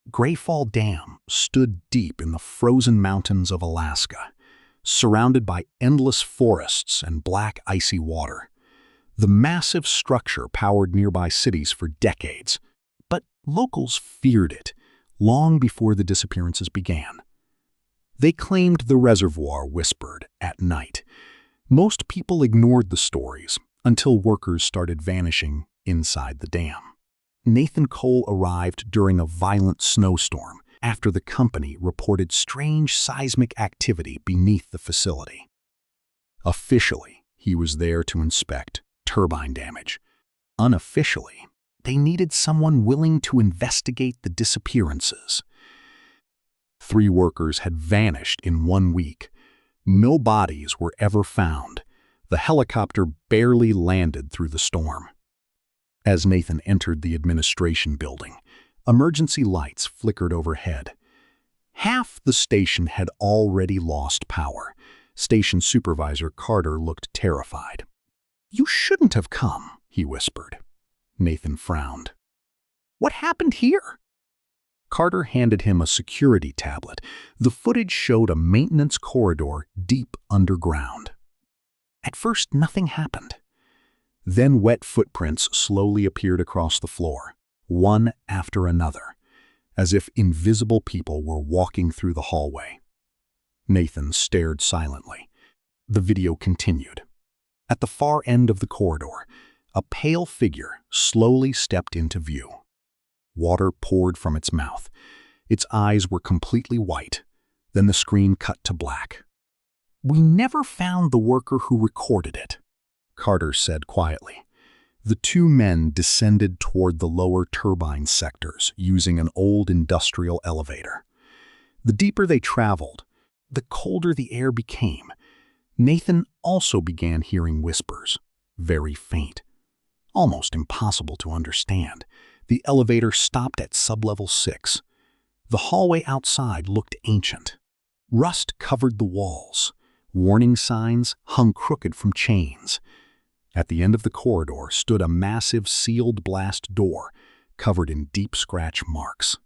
Greyfall Dam stood deep in the frozen mountains of Alaska, surrounded by endless forests and black icy water. The massive structure powered nearby cities for decades, but locals feared it long before the disappearances began. They claimed the reservoir whispered at night. Most people ignored the stories until workers started vanishing inside the dam. Nathan Cole arrived during a violent snowstorm after the company reported strange seismic activity beneath the facility. Officially, he was there to inspect turbine damage. Unofficially, they needed someone willing to investigate the disappearances. 3 workers had vanished in 1 week. No bodies were ever found. The helicopter barely landed through the storm. As Nathan entered the administration building, emergency lights flickered overhead. Half the station had already lost power. Station supervisor Carter looked terrified. "You shouldn't have come," he whispered. Nathan frowned. "What happened here?" Carter handed him a security tablet. The footage showed a maintenance corridor deep underground. At first, nothing happened. Then wet footprints slowly appeared across the floor, one after another, as if invisible people were walking through the hallway. Nathan stared silently. The video continued. At the far end of the corridor, a pale figure slowly stepped into view. Water poured from its mouth. Its eyes were completely white. Then the screen cut to black. "We never found the worker who recorded it," Carter said quietly. The 2 men descended toward the lower turbine sectors using an old industrial elevator. The deeper they traveled, the colder the air became. Nathan also began hearing whispers, very faint, almost impossible to understand. The elevator stopped at sublevel 6. The hallway outside looked ancient. Rust covered the walls. Warning signs hung crooked from chains. At the end of the corridor stood a massive sealed blast door covered in deep scratch marks.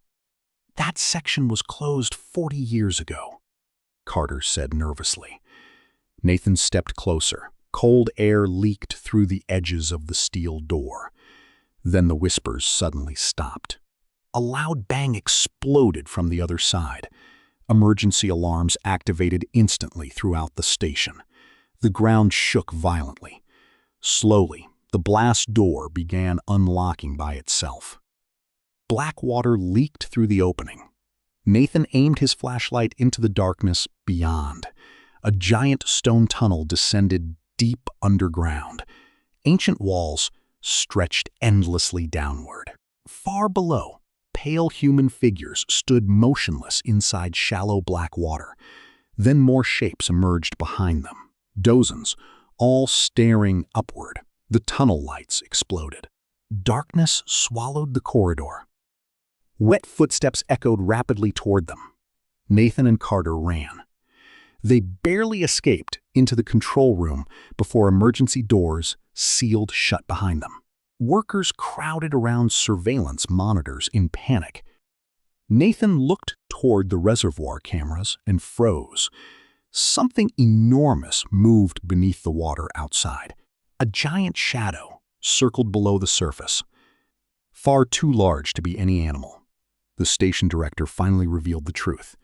"That section was closed 40 years ago," Carter said nervously. Nathan stepped closer. Cold air leaked through the edges of the steel door. Then the whispers suddenly stopped. A loud bang exploded from the other side. Emergency alarms activated instantly throughout the station. The ground shook violently. Slowly, the blast door began unlocking by itself. Black water leaked through the opening. Nathan aimed his flashlight into the darkness beyond. A giant stone tunnel descended deep underground. Ancient walls stretched endlessly downward. Far below, pale human figures stood motionless inside shallow black water. Then more shapes emerged behind them. Dozens, all staring upward. The tunnel lights exploded. Darkness swallowed the corridor. Wet footsteps echoed rapidly toward them. Nathan and Carter ran. They barely escaped into the control room before emergency doors sealed shut behind them. Workers crowded around surveillance monitors in panic. Nathan looked toward the reservoir cameras and froze. Something enormous moved beneath the water outside. A giant shadow circled below the surface. Far too large to be any animal. The station director finally revealed the truth.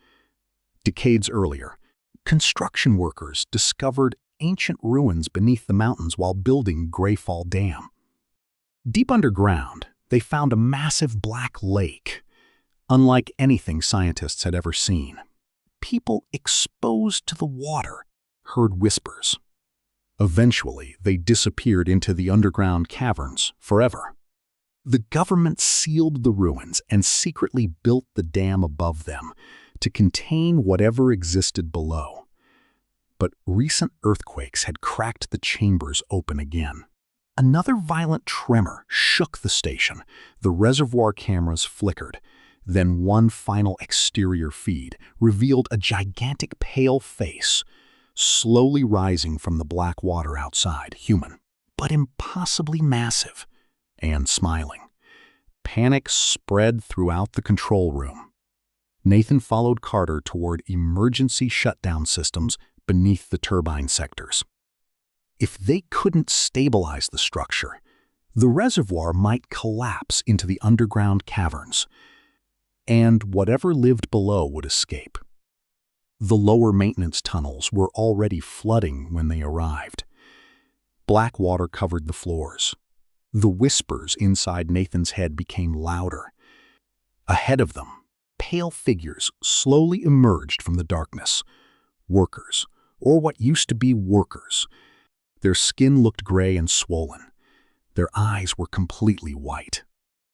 Decades earlier, construction workers discovered ancient ruins beneath the mountains while building Greyfall Dam. Deep underground, they found a massive black lake, unlike anything scientists had ever seen. People exposed to the water heard whispers. Eventually, they disappeared into the underground caverns forever. The government sealed the ruins and secretly built the dam above them to contain whatever existed below. But recent earthquakes had cracked the chambers open again. Another violent tremor shook the station. The reservoir cameras flickered. Then one final exterior feed revealed a gigantic pale face, slowly rising from the black water outside, human, but impossibly massive, and smiling. Panic spread throughout the control room. Nathan followed Carter toward emergency shutdown systems beneath the turbine sectors. If they couldn't stabilize the structure, the reservoir might collapse into the underground caverns, and whatever lived below would escape. The lower maintenance tunnels were already flooding when they arrived. Black water covered the floors. The whispers inside Nathan's head became louder. Ahead of them, pale figures slowly emerged from the darkness. Workers, or what used to be workers. Their skin looked gray and swollen. Their eyes were completely white.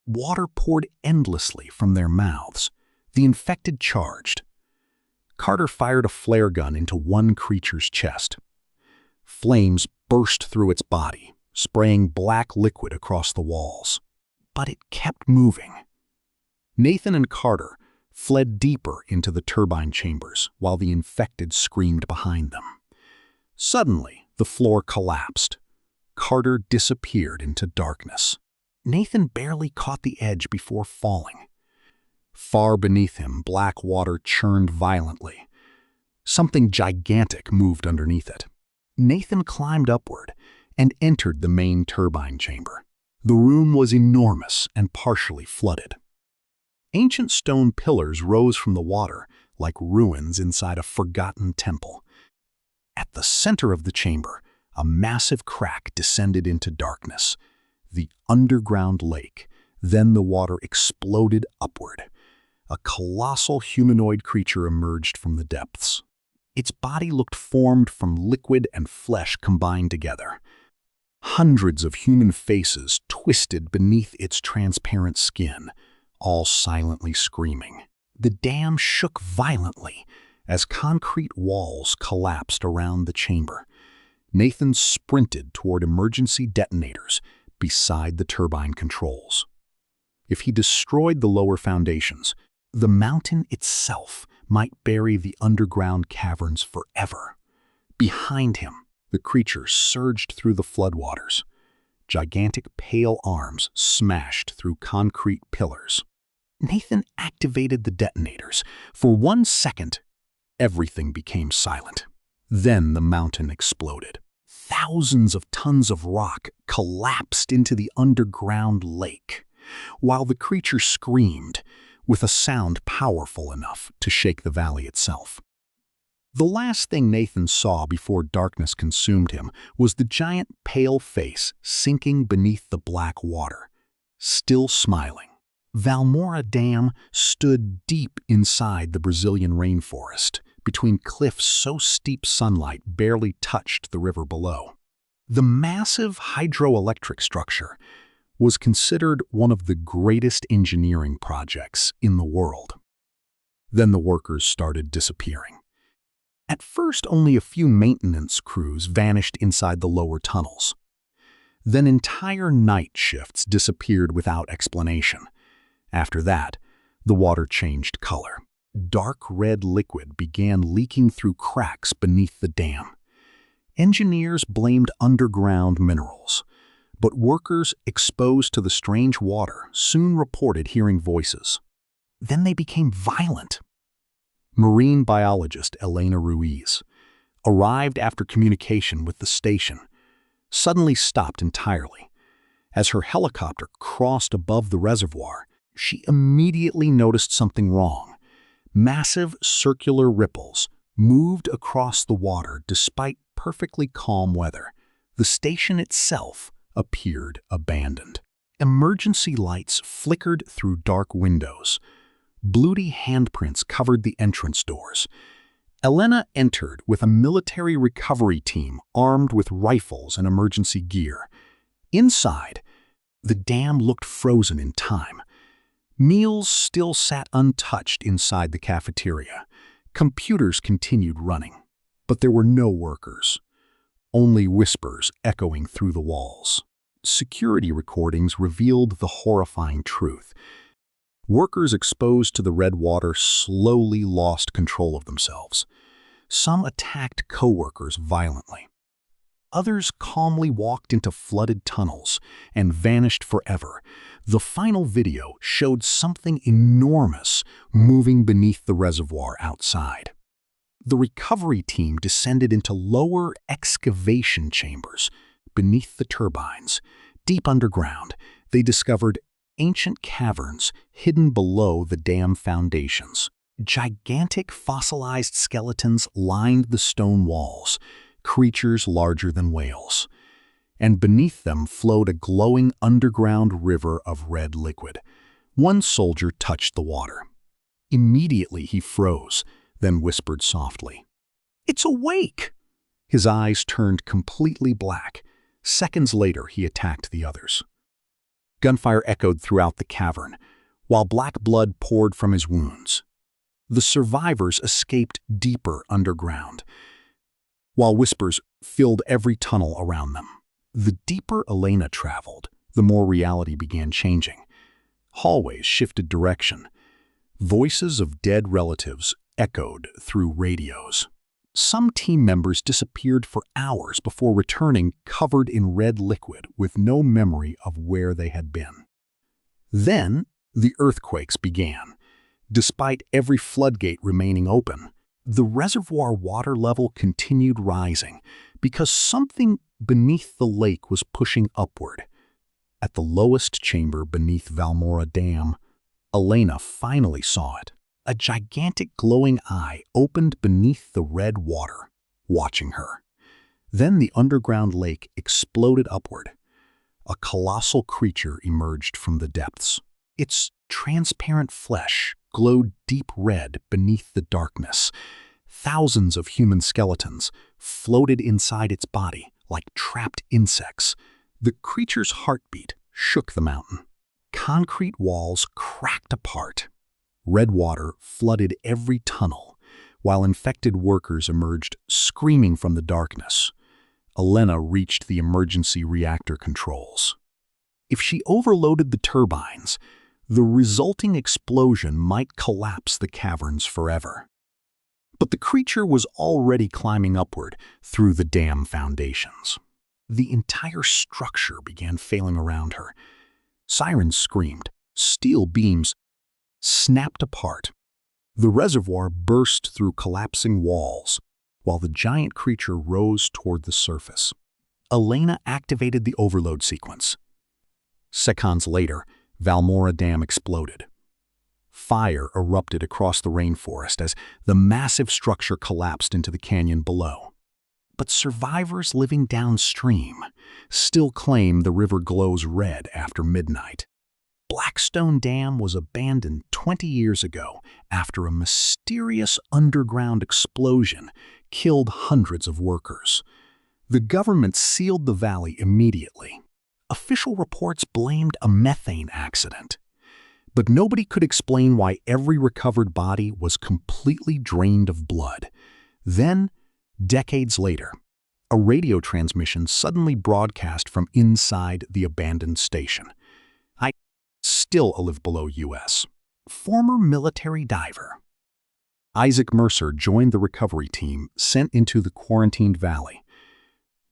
Water poured endlessly from their mouths. The infected charged. Carter fired a flare gun into one creature's chest. Flames burst through its body, spraying black liquid across the walls. But it kept moving. Nathan and Carter fled deeper into the turbine chambers while the infected screamed behind them. Suddenly, the floor collapsed. Carter disappeared into darkness. Nathan barely caught the edge before falling. Far beneath him, black water churned violently. Something gigantic moved underneath it. Nathan climbed upward and entered the main turbine chamber. The room was enormous and partially flooded. Ancient stone pillars rose from the water like ruins inside a forgotten temple. At the center of the chamber, a massive crack descended into darkness. The underground lake. Then the water exploded upward. A colossal humanoid creature emerged from the depths. Its body looked formed from liquid and flesh combined together. Hundreds of human faces twisted beneath its transparent skin, all silently screaming. The dam shook violently as concrete walls collapsed around the chamber. Nathan sprinted toward emergency detonators beside the turbine controls. If he destroyed the lower foundations, the mountain itself might bury the underground caverns forever. Behind him, the creature surged through the floodwaters. Gigantic pale arms smashed through concrete pillars. Nathan activated the detonators. For 1 second, everything became silent. Then the mountain exploded. Thousands of tons of rock collapsed into the underground lake, while the creature screamed, with a sound powerful enough to shake the valley itself. The last thing Nathan saw before darkness consumed him was the giant pale face sinking beneath the black water, still smiling. Valmora Dam stood deep inside the Brazilian rainforest, between cliffs so steep sunlight barely touched the river below. The massive hydroelectric structure was considered one of the greatest engineering projects in the world. Then the workers started disappearing. At first, only a few maintenance crews vanished inside the lower tunnels. Then entire night shifts disappeared without explanation. After that, the water changed color. Dark red liquid began leaking through cracks beneath the dam. Engineers blamed underground minerals, but workers exposed to the strange water soon reported hearing voices. Then they became violent. Marine biologist Elena Ruiz arrived after communication with the station, suddenly stopped entirely. As her helicopter crossed above the reservoir, she immediately noticed something wrong. Massive circular ripples moved across the water despite perfectly calm weather. The station itself appeared abandoned. Emergency lights flickered through dark windows. Bloody handprints covered the entrance doors. Elena entered with a military recovery team armed with rifles and emergency gear. Inside, the dam looked frozen in time. Meals still sat untouched inside the cafeteria. Computers continued running, but there were no workers. Only whispers echoing through the walls. Security recordings revealed the horrifying truth. Workers exposed to the red water slowly lost control of themselves. Some attacked co-workers violently. Others calmly walked into flooded tunnels and vanished forever. The final video showed something enormous moving beneath the reservoir outside. The recovery team descended into lower excavation chambers beneath the turbines. Deep underground, they discovered ancient caverns hidden below the dam foundations. Gigantic fossilized skeletons lined the stone walls, creatures larger than whales. And beneath them flowed a glowing underground river of red liquid. One soldier touched the water. Immediately he froze, then whispered softly, "It's awake!" His eyes turned completely black. Seconds later, he attacked the others. Gunfire echoed throughout the cavern, while black blood poured from his wounds. The survivors escaped deeper underground, while whispers filled every tunnel around them. The deeper Elena traveled, the more reality began changing. Hallways shifted direction. Voices of dead relatives echoed through radios. Some team members disappeared for hours before returning covered in red liquid with no memory of where they had been. Then, the earthquakes began. Despite every floodgate remaining open, the reservoir water level continued rising because something beneath the lake was pushing upward. At the lowest chamber beneath Valmora Dam, Elena finally saw it. A gigantic glowing eye opened beneath the red water, watching her. Then the underground lake exploded upward. A colossal creature emerged from the depths. Its transparent flesh glowed deep red beneath the darkness. Thousands of human skeletons floated inside its body like trapped insects. The creature's heartbeat shook the mountain. Concrete walls cracked apart. Red water flooded every tunnel, while infected workers emerged screaming from the darkness. Elena reached the emergency reactor controls. If she overloaded the turbines, the resulting explosion might collapse the caverns forever. But the creature was already climbing upward through the dam foundations. The entire structure began failing around her. Sirens screamed. Steel beams snapped apart. The reservoir burst through collapsing walls, while the giant creature rose toward the surface. Elena activated the overload sequence. Seconds later, Valmora Dam exploded. Fire erupted across the rainforest as the massive structure collapsed into the canyon below. But survivors living downstream still claim the river glows red after midnight. Blackstone Dam was abandoned 20 years ago after a mysterious underground explosion killed hundreds of workers. The government sealed the valley immediately. Official reports blamed a methane accident. But nobody could explain why every recovered body was completely drained of blood. Then, decades later, a radio transmission suddenly broadcast from inside the abandoned station. Still live below U.S. Former military diver Isaac Mercer joined the recovery team sent into the quarantined valley.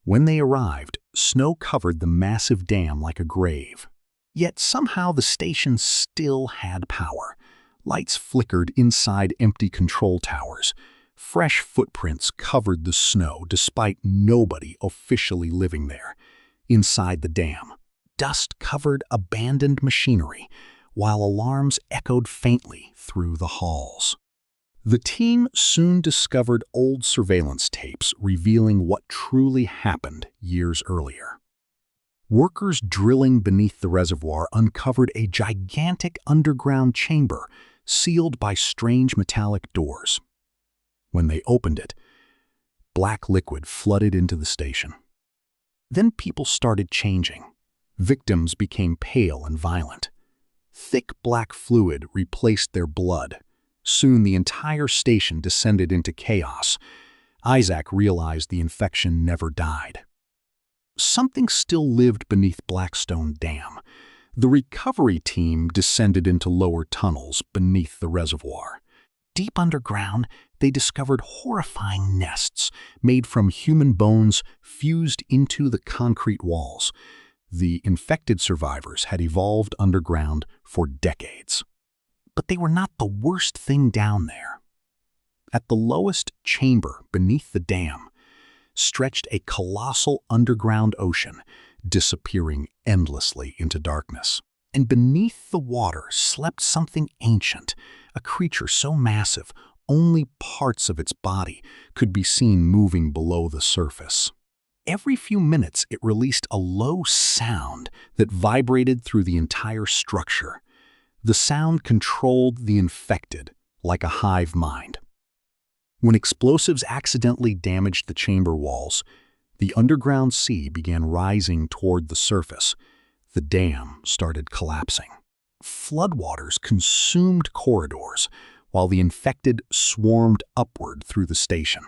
When they arrived, snow covered the massive dam like a grave. Yet somehow the station still had power. Lights flickered inside empty control towers. Fresh footprints covered the snow despite nobody officially living there. Inside the dam, dust covered abandoned machinery, while alarms echoed faintly through the halls. The team soon discovered old surveillance tapes revealing what truly happened years earlier. Workers drilling beneath the reservoir uncovered a gigantic underground chamber sealed by strange metallic doors. When they opened it, black liquid flooded into the station. Then people started changing. Victims became pale and violent. Thick black fluid replaced their blood. Soon the entire station descended into chaos. Isaac realized the infection never died. Something still lived beneath Blackstone Dam. The recovery team descended into lower tunnels beneath the reservoir. Deep underground, they discovered horrifying nests made from human bones fused into the concrete walls. The infected survivors had evolved underground for decades. But they were not the worst thing down there. At the lowest chamber beneath the dam stretched a colossal underground ocean, disappearing endlessly into darkness. And beneath the water slept something ancient, a creature so massive only parts of its body could be seen moving below the surface. Every few minutes it released a low sound that vibrated through the entire structure. The sound controlled the infected like a hive mind. When explosives accidentally damaged the chamber walls, the underground sea began rising toward the surface. The dam started collapsing. Floodwaters consumed corridors, while the infected swarmed upward through the station.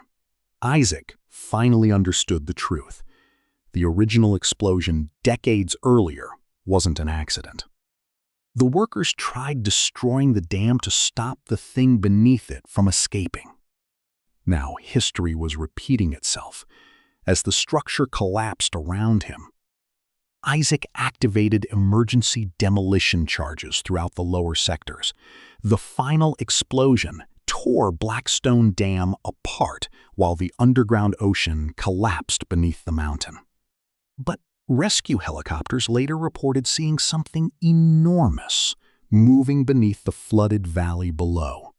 Isaac finally understood the truth. The original explosion decades earlier wasn't an accident. The workers tried destroying the dam to stop the thing beneath it from escaping. Now history was repeating itself. As the structure collapsed around him, Isaac activated emergency demolition charges throughout the lower sectors. The final explosion tore Blackstone Dam apart while the underground ocean collapsed beneath the mountain. But rescue helicopters later reported seeing something enormous moving beneath the flooded valley below.